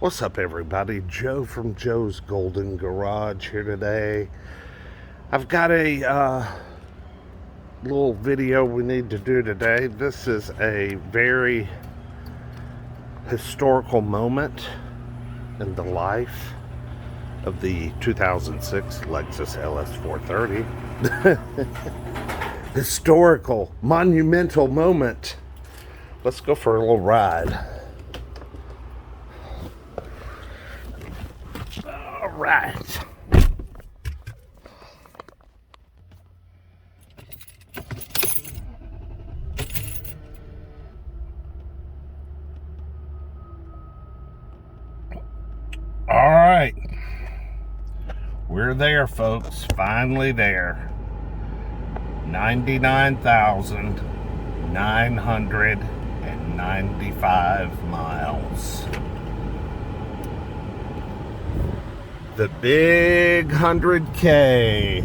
What's up, everybody? Joe from Joe's Golden Garage here today. I've got a little video we need to do today. This is a very historical moment in the life of the 2006 Lexus LS 430. Historical, monumental moment. Let's go for a little ride. Right. All right. We're there, folks. Finally there. 99,995 miles. The big 100K.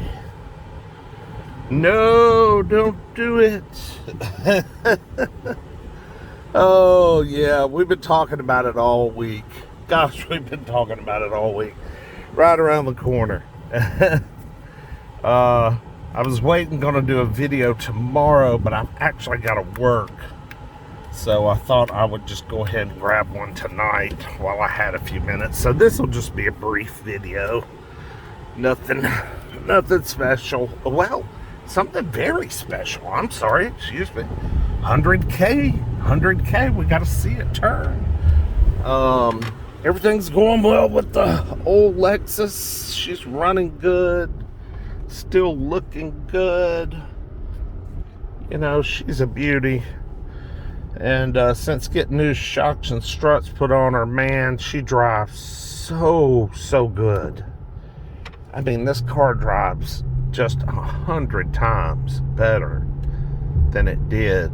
No, don't do it. Oh, yeah, we've been talking about it all week. Gosh, we've been talking about it all week. Right around the corner. I was going to do a video tomorrow, but I've actually got to work. So I thought I would just go ahead and grab one tonight while I had a few minutes. So this will just be a brief video. Nothing special. Well, something very special. I'm sorry, excuse me. 100K, we got to see it turn. Everything's going well with the old Lexus. She's running good, still looking good. You know, she's a beauty. And since getting new shocks and struts put on her, man, she drives so good. I mean, this car drives just 100 times better than it did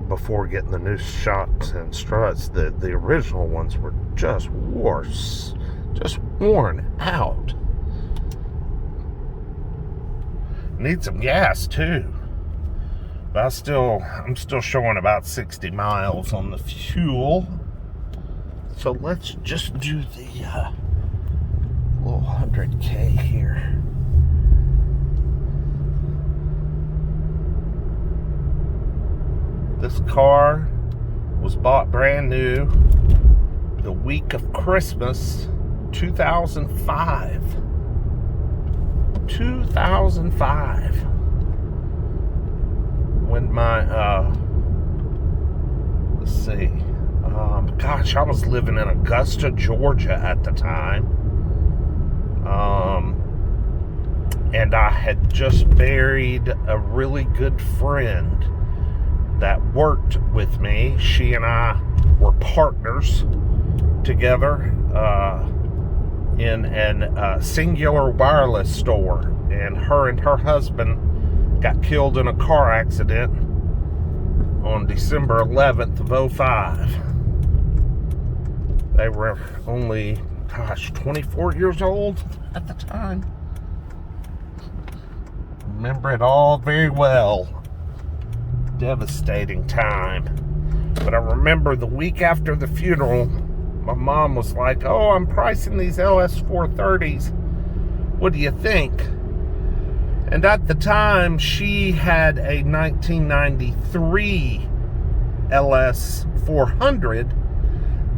before getting the new shocks and struts. The original ones were just worse, just worn out. Need some gas too. But I'm still showing about 60 miles on the fuel. So let's just do the little 100K here. This car was bought brand new the week of Christmas, 2005. 2005. When my let's see, gosh, I was living in Augusta, Georgia at the time, and I had just buried a really good friend that worked with me. She and I were partners together in a Singular wireless store, and her husband got killed in a car accident on December 11th of 2005. They were only, 24 years old at the time. Remember it all very well. Devastating time. But I remember the week after the funeral, my mom was like, "Oh, I'm pricing these LS 430s. What do you think?" And at the time, she had a 1993 LS 400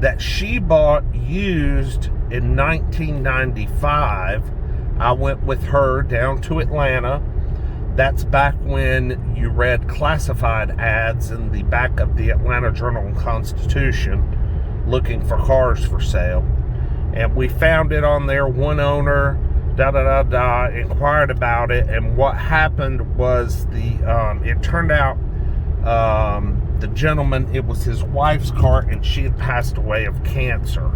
that she bought used in 1995. I went with her down to Atlanta. That's back when you read classified ads in the back of the Atlanta Journal-Constitution looking for cars for sale. And we found it on there, one owner, inquired about it, and what happened was it turned out the gentleman, it was his wife's car, and she had passed away of cancer.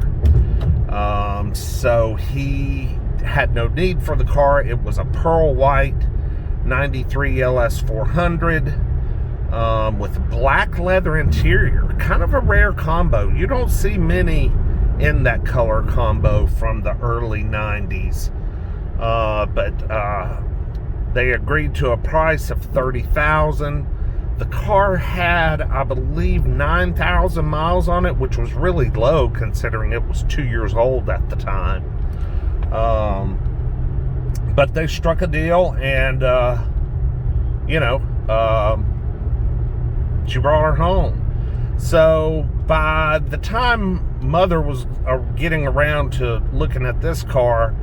So he had no need for the car. It was a pearl white 93 LS 400 with black leather interior, kind of a rare combo. You don't see many in that color combo from the early 90s. But they agreed to a price of $30,000 The car had, I believe, 9,000 miles on it, which was really low considering it was 2 years old at the time. But they struck a deal, and, she brought her home. So by the time Mother was getting around to looking at this car,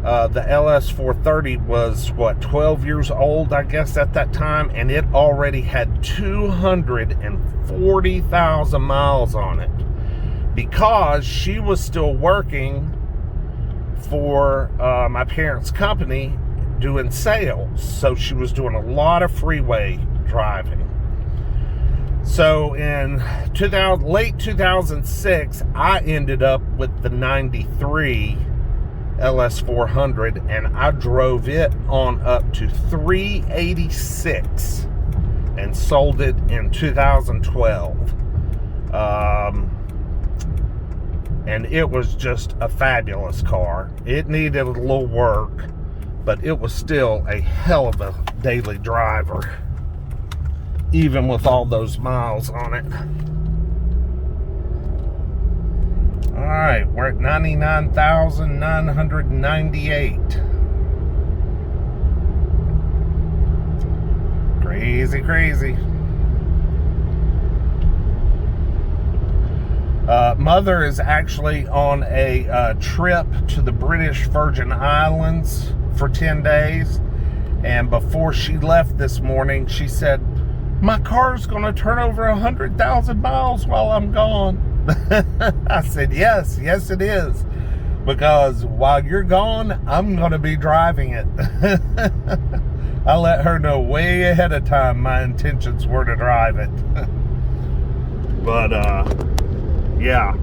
the LS 430 was, 12 years old, I guess, at that time, and it already had 240,000 miles on it because she was still working for my parents' company doing sales. So she was doing a lot of freeway driving. So in late 2006, I ended up with the 93 LS 400, and I drove it on up to 386 and sold it in 2012. And it was just a fabulous car. It needed a little work, but it was still a hell of a daily driver, even with all those miles on it. All right, we're at 99,998. Crazy, crazy. Mother is actually on a trip to the British Virgin Islands for 10 days. And before she left this morning, she said, "My car's going to turn over 100,000 miles while I'm gone." I said, yes it is, because while you're gone, I'm going to be driving it. I let her know way ahead of time my intentions were to drive it. But yeah,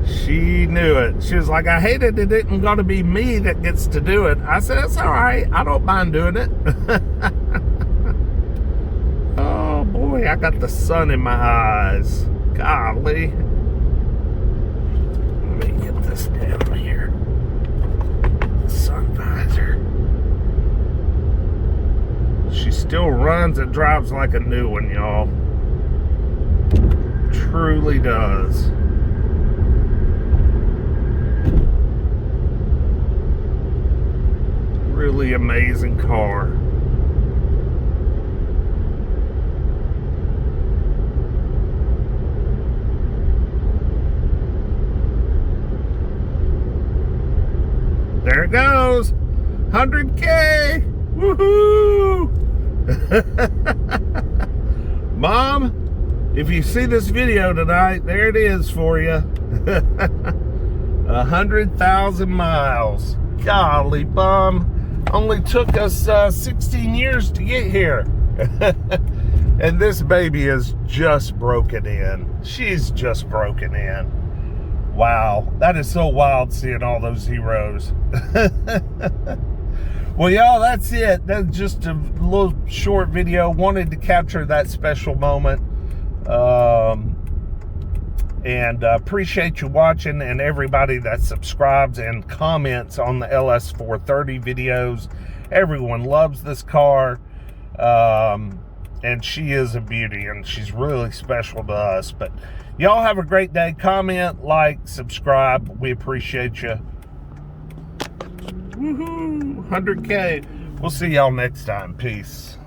she knew it. She was like, "I hated it isn't going to be me that gets to do it." I said, "It's all right, I don't mind doing it." Oh boy, I got the sun in my eyes. Golly. Let me get this down here. Sun visor. She still runs and drives like a new one, y'all. Truly does. Really amazing car. There it goes. 100K. Woohoo. Mom, if you see this video tonight, there it is for you. 100,000 miles. Golly bum. Only took us 16 years to get here. And this baby is just broken in. She's just broken in. Wow, that is so wild seeing all those zeros. Well, y'all, that's it. That's just a little short video. Wanted to capture that special moment. And appreciate you watching, and everybody that subscribes and comments on the LS 430 videos. Everyone loves this car. And she is a beauty, and she's really special to us. But y'all have a great day. Comment, like, subscribe. We appreciate you. Woohoo! 100K. We'll see y'all next time. Peace.